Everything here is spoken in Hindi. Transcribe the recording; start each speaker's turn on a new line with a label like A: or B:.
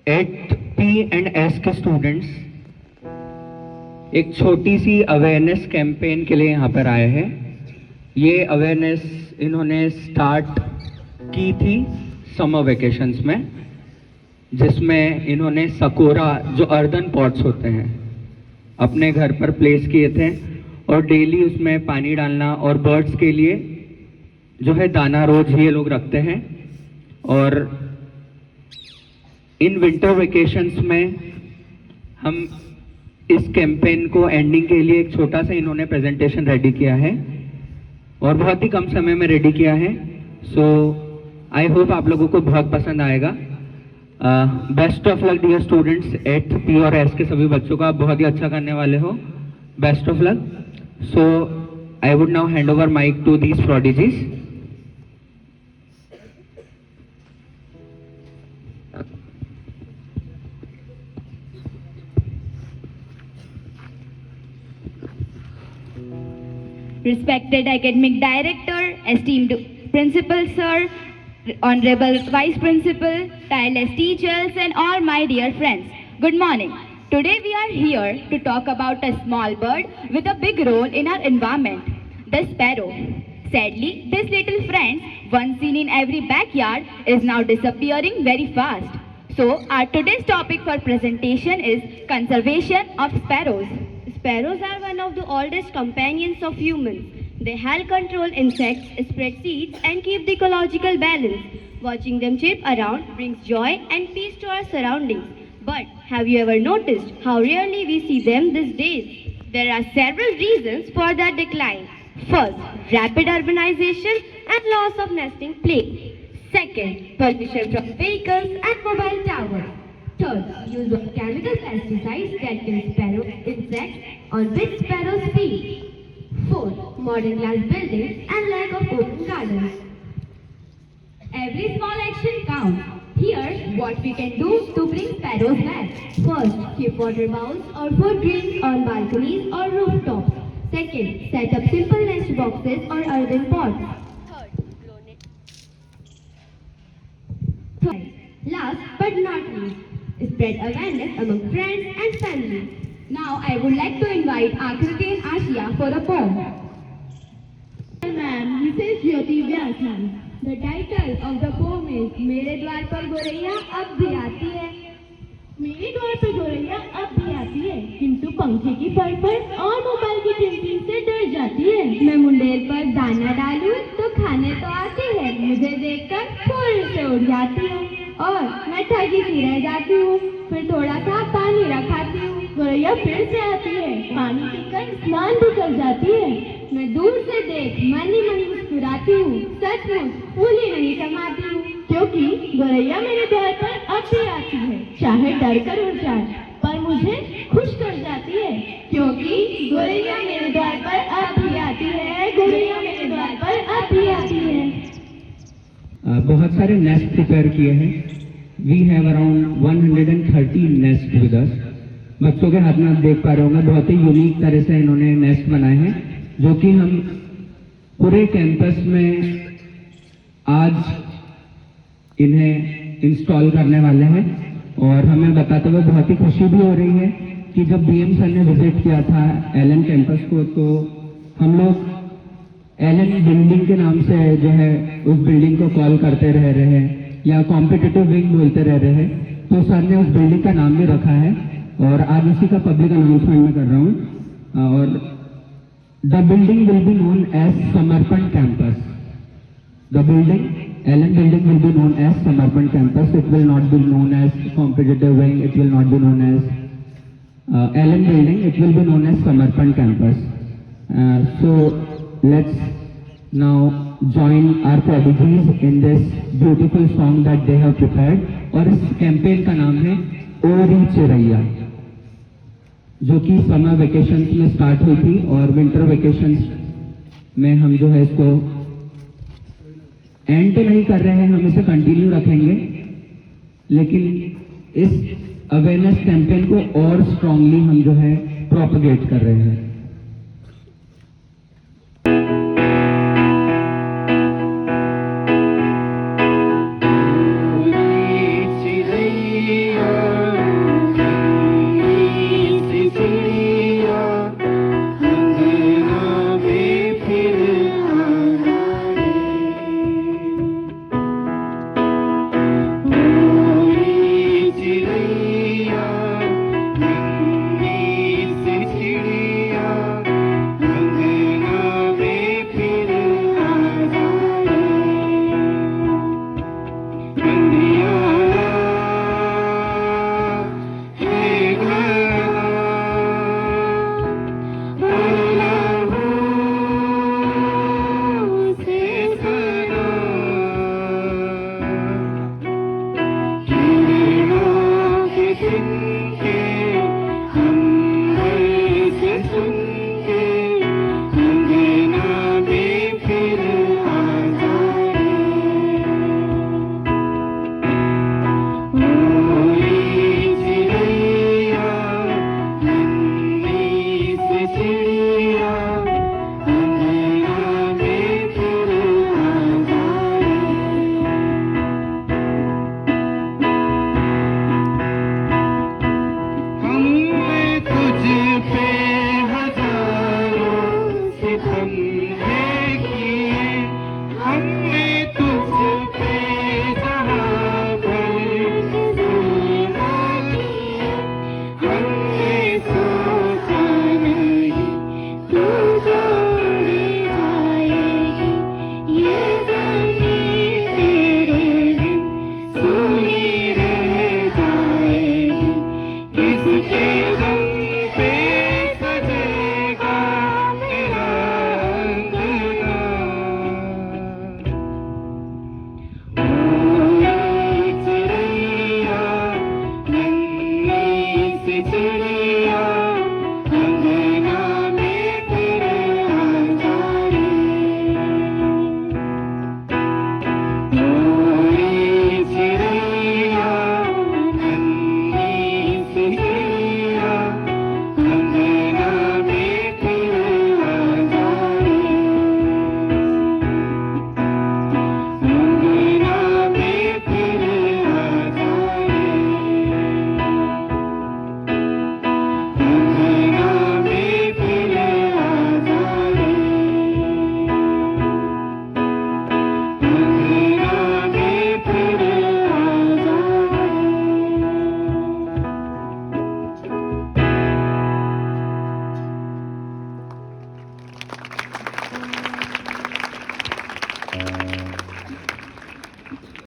A: 8th P and S के स्टूडेंट्स एक छोटी सी अवेयरनेस कैंपेन के लिए यहाँ पर आए हैं। ये अवेयरनेस इन्होंने स्टार्ट की थी समर वेकेशंस में, जिसमें इन्होंने सकोरा जो अर्दन पॉट्स होते हैं अपने घर पर प्लेस किए थे और डेली उसमें पानी डालना और बर्ड्स के लिए जो है दाना रोज ये लोग रखते हैं। और इन विंटर वेकेशंस में हम इस कैंपेन को एंडिंग के लिए एक छोटा सा इन्होंने प्रेजेंटेशन रेडी किया है और बहुत ही कम समय में रेडी किया है। सो आई होप आप लोगों को बहुत पसंद आएगा। Best of luck dear students, 8th P और S के सभी बच्चों का आप बहुत ही अच्छा करने वाले हो। Best of luck. So I would now hand over mic to these prodigies.
B: Respected Academic Director, esteemed Principal Sir, Honorable Vice Principal, tireless teachers and all my dear friends, good morning. Today we are here to talk about a small bird with a big role in our environment, the sparrow. Sadly, this little friend, once seen in every backyard, is now disappearing very fast. So, our today's topic for presentation is conservation of sparrows.
C: Sparrows are one of the oldest companions of humans. They help control insects, spread seeds, and keep the ecological balance. Watching them chirp around brings joy and peace to our surroundings. But have you ever noticed how rarely we see them these days? There are several reasons for their decline. First, rapid urbanization and loss of nesting place. Second, pollution from vehicles and mobile towers. Third, use of chemical pesticides that kill sparrow insects on which sparrows feed. Fourth, modern glass buildings and lack of open gardens. Every small action counts. Here's what we can do to bring sparrows back. First, keep water bowls or food drinks on balconies or rooftops. Second, set up simple nest boxes or earthen pots. Third, last but not least, spread awareness among friends and family. Now I would like to invite Akriti and Ashia for a poem.
D: Hi ma'am, this is Jyoti Vyas ma'am. The title of the poem is मेरे द्वार पर गोरैया अब भी आती है। मेरे द्वार पर गोरैया अब भी आती है, किंतु पंखे की फड़फड़ और मोबाइल की टिंटिंग से डर जाती है। मैं मुंडेर पर दाना डालूं तो खाने तो आती है, मुझे देखकर फूल से उड़ जाती है और मैं ठगी सी रह जाती हूँ। फिर थोड़ा सा पानी रखाती हूँ, गोरैया फिर से आती है, पानी पीकर स्नान भी कर जाती है। मैं दूर से देख मन ही मन मुस्कुराती हूँ, सचमुच फूल ही नहीं समाती हूँ, क्योंकि गोरैया मेरे द्वार पर अब भी आती है। चाहे डर कर उड़ जाए पर मुझे खुश कर जाती है, क्योंकि गोरैया मेरे द्वार पर अब भी आती है। गोरैया मेरे द्वार पर अब भी आती है।
A: बहुत सारे नेस्ट प्रिपेयर किए हैं। We have around 130 nest with us. बच्चों के हाथ में आप देख पा रहे होंगे, बहुत ही यूनिक तरह से इन्होंने नेस्ट बनाए हैं, जो कि हम पूरे कैंपस में आज इन्हें इंस्टॉल करने वाले हैं। और हमें बताते हुए बहुत ही खुशी भी हो रही है कि जब BM सर ने विजिट किया था एलन कैंपस को, तो हम लोग एलन बिल्डिंग के नाम से जो है उस बिल्डिंग को कॉल करते रह रहे हैं या कॉम्पिटिटिव विंग बोलते रह रहे हैं, तो सर ने उस बिल्डिंग का नाम भी रखा है और आज इसी का पब्लिक अनाउंसमेंट मैं कर रहा हूँ। और the building will be known as Samarpan campus. The building, Allen building will be known as Samarpan campus. It will not be known as competitive wing, it will not be known as Allen building, it will be known as Samarpan campus. So let's now join our prodigies in this beautiful song that they have prepared. और इस कैंपेन का नाम है ओरी चिरैया, जो कि समर वेकेशंस में स्टार्ट हुई थी और विंटर वेकेशंस में हम जो है इसको एंड तो नहीं कर रहे हैं, हम इसे कंटिन्यू रखेंगे, लेकिन इस अवेयरनेस कैंपेन को और स्ट्रांगली हम जो है प्रोपगेट कर रहे हैं.